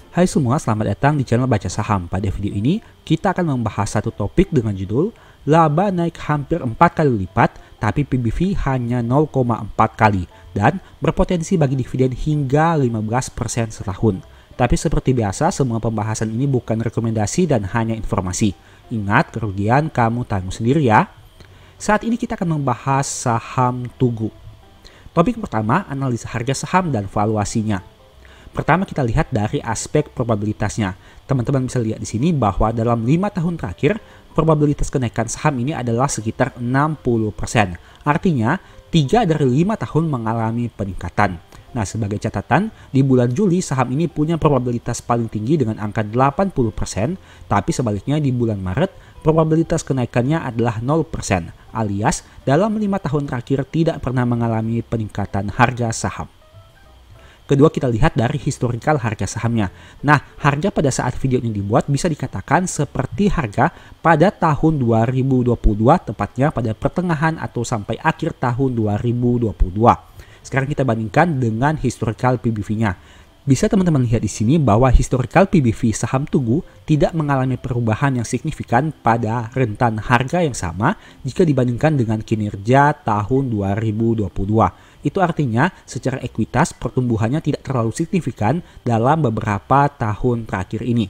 Hai semua, selamat datang di channel Baca Saham. Pada video ini, kita akan membahas satu topik dengan judul laba naik hampir 4 kali lipat, tapi PBV hanya 0,4 kali dan berpotensi bagi dividen hingga 15% setahun. Tapi seperti biasa, semua pembahasan ini bukan rekomendasi dan hanya informasi. Ingat, kerugian kamu tanggung sendiri ya. Saat ini kita akan membahas saham Tugu. Topik pertama, analisa harga saham dan valuasinya. Pertama kita lihat dari aspek probabilitasnya. Teman-teman bisa lihat di sini bahwa dalam 5 tahun terakhir, probabilitas kenaikan saham ini adalah sekitar 60%. Artinya, 3 dari 5 tahun mengalami peningkatan. Nah, sebagai catatan, di bulan Juli saham ini punya probabilitas paling tinggi dengan angka 80%, tapi sebaliknya di bulan Maret, probabilitas kenaikannya adalah 0%, alias dalam 5 tahun terakhir tidak pernah mengalami peningkatan harga saham. Kedua, kita lihat dari historikal harga sahamnya. Nah, harga pada saat video ini dibuat bisa dikatakan seperti harga pada tahun 2022, tepatnya pada pertengahan atau sampai akhir tahun 2022. Sekarang kita bandingkan dengan historikal PBV-nya. Bisa teman-teman lihat di sini bahwa historikal PBV saham Tugu tidak mengalami perubahan yang signifikan pada rentan harga yang sama jika dibandingkan dengan kinerja tahun 2022. Itu artinya secara ekuitas pertumbuhannya tidak terlalu signifikan dalam beberapa tahun terakhir ini.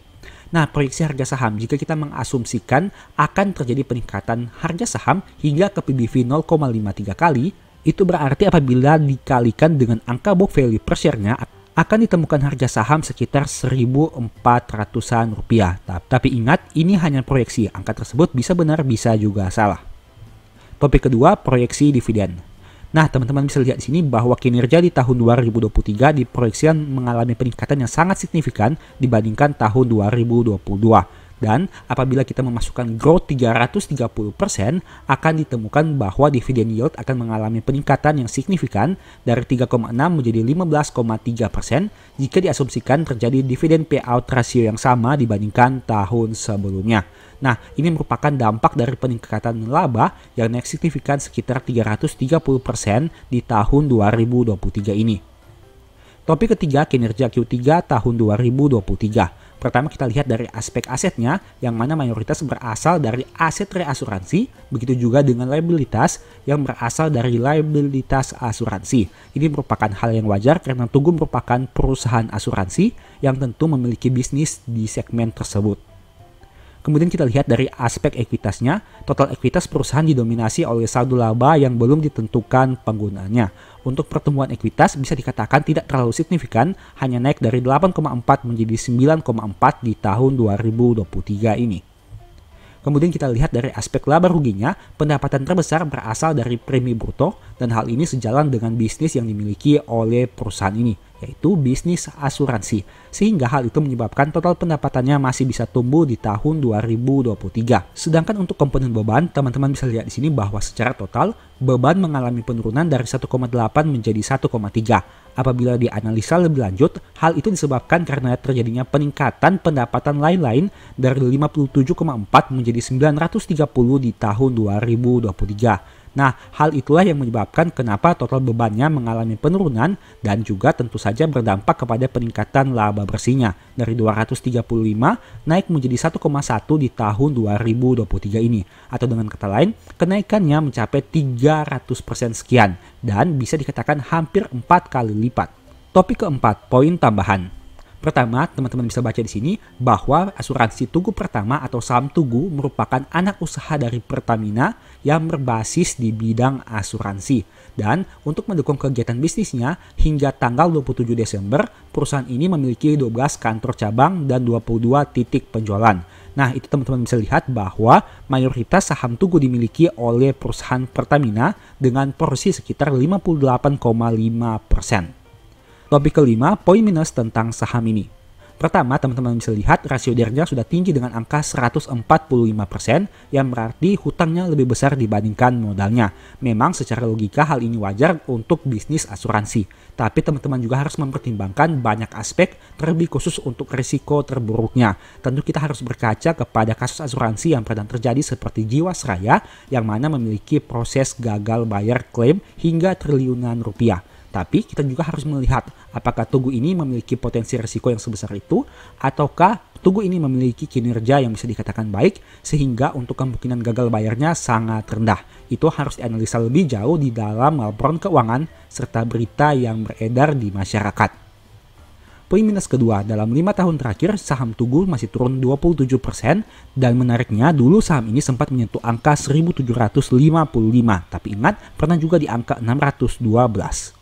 Nah, proyeksi harga saham jika kita mengasumsikan akan terjadi peningkatan harga saham hingga ke PBV 0,53 kali, itu berarti apabila dikalikan dengan angka book value per share-nya akan ditemukan harga saham sekitar 1.400-an rupiah. Tapi ingat, ini hanya proyeksi. Angka tersebut bisa benar, bisa juga salah. Topik kedua, proyeksi dividen. Nah, teman-teman bisa lihat di sini bahwa kinerja di tahun 2023 diproyeksikan mengalami peningkatan yang sangat signifikan dibandingkan tahun 2022. Dan apabila kita memasukkan growth 330%, akan ditemukan bahwa dividen yield akan mengalami peningkatan yang signifikan dari 3,6 menjadi 15,3% jika diasumsikan terjadi dividen payout ratio yang sama dibandingkan tahun sebelumnya. Nah, ini merupakan dampak dari peningkatan laba yang naik signifikan sekitar 330% di tahun 2023 ini. Topik ketiga, kinerja Q3 tahun 2023. Pertama kita lihat dari aspek asetnya, yang mana mayoritas berasal dari aset reasuransi, begitu juga dengan liabilitas yang berasal dari liabilitas asuransi. Ini merupakan hal yang wajar karena Tugu merupakan perusahaan asuransi yang tentu memiliki bisnis di segmen tersebut. Kemudian kita lihat dari aspek ekuitasnya, total ekuitas perusahaan didominasi oleh saldo laba yang belum ditentukan penggunaannya. Untuk pertumbuhan ekuitas bisa dikatakan tidak terlalu signifikan, hanya naik dari 8,4 menjadi 9,4 di tahun 2023 ini. Kemudian kita lihat dari aspek laba ruginya, pendapatan terbesar berasal dari premi bruto dan hal ini sejalan dengan bisnis yang dimiliki oleh perusahaan ini, yaitu bisnis asuransi. Sehingga hal itu menyebabkan total pendapatannya masih bisa tumbuh di tahun 2023. Sedangkan untuk komponen beban, teman-teman bisa lihat di sini bahwa secara total beban mengalami penurunan dari 1,8 menjadi 1,3. Apabila dianalisa lebih lanjut, hal itu disebabkan karena terjadinya peningkatan pendapatan lain-lain dari 57,4 menjadi 930 di tahun 2023. Nah, hal itulah yang menyebabkan kenapa total bebannya mengalami penurunan dan juga tentu saja berdampak kepada peningkatan laba bersihnya dari 235 naik menjadi 1,1 di tahun 2023 ini. Atau dengan kata lain, kenaikannya mencapai 300% sekian dan bisa dikatakan hampir 4 kali lipat. Topik keempat, poin tambahan. Pertama, teman-teman bisa baca di sini bahwa asuransi Tugu Pertama atau saham Tugu merupakan anak usaha dari Pertamina yang berbasis di bidang asuransi. Dan untuk mendukung kegiatan bisnisnya, hingga tanggal 27 Desember, perusahaan ini memiliki 12 kantor cabang dan 22 titik penjualan. Nah, itu teman-teman bisa lihat bahwa mayoritas saham Tugu dimiliki oleh perusahaan Pertamina dengan porsi sekitar 58,5%. Topik kelima, poin minus tentang saham ini. Pertama, teman-teman bisa lihat rasio dernya sudah tinggi dengan angka 145%, yang berarti hutangnya lebih besar dibandingkan modalnya. Memang secara logika hal ini wajar untuk bisnis asuransi. Tapi teman-teman juga harus mempertimbangkan banyak aspek, terlebih khusus untuk risiko terburuknya. Tentu kita harus berkaca kepada kasus asuransi yang pernah terjadi seperti Jiwasraya, yang mana memiliki proses gagal bayar klaim hingga triliunan rupiah. Tapi kita juga harus melihat apakah Tugu ini memiliki potensi risiko yang sebesar itu, ataukah Tugu ini memiliki kinerja yang bisa dikatakan baik sehingga untuk kemungkinan gagal bayarnya sangat rendah. Itu harus dianalisa lebih jauh di dalam laporan keuangan serta berita yang beredar di masyarakat. Poin minus kedua, dalam 5 tahun terakhir saham Tugu masih turun 27% dan menariknya dulu saham ini sempat menyentuh angka 1755, tapi ingat pernah juga di angka 612.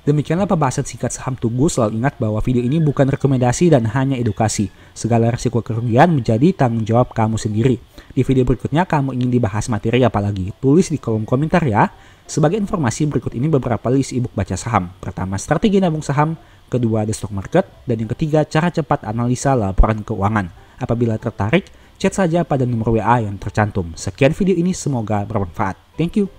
Demikianlah pembahasan singkat saham Tugu. Selalu ingat bahwa video ini bukan rekomendasi dan hanya edukasi. Segala risiko kerugian menjadi tanggung jawab kamu sendiri. Di video berikutnya kamu ingin dibahas materi apa lagi? Tulis di kolom komentar ya. Sebagai informasi, berikut ini beberapa list ebook baca saham. Pertama, strategi nabung saham. Kedua, the stock market. Dan yang ketiga, cara cepat analisa laporan keuangan. Apabila tertarik, chat saja pada nomor WA yang tercantum. Sekian video ini, semoga bermanfaat. Thank you.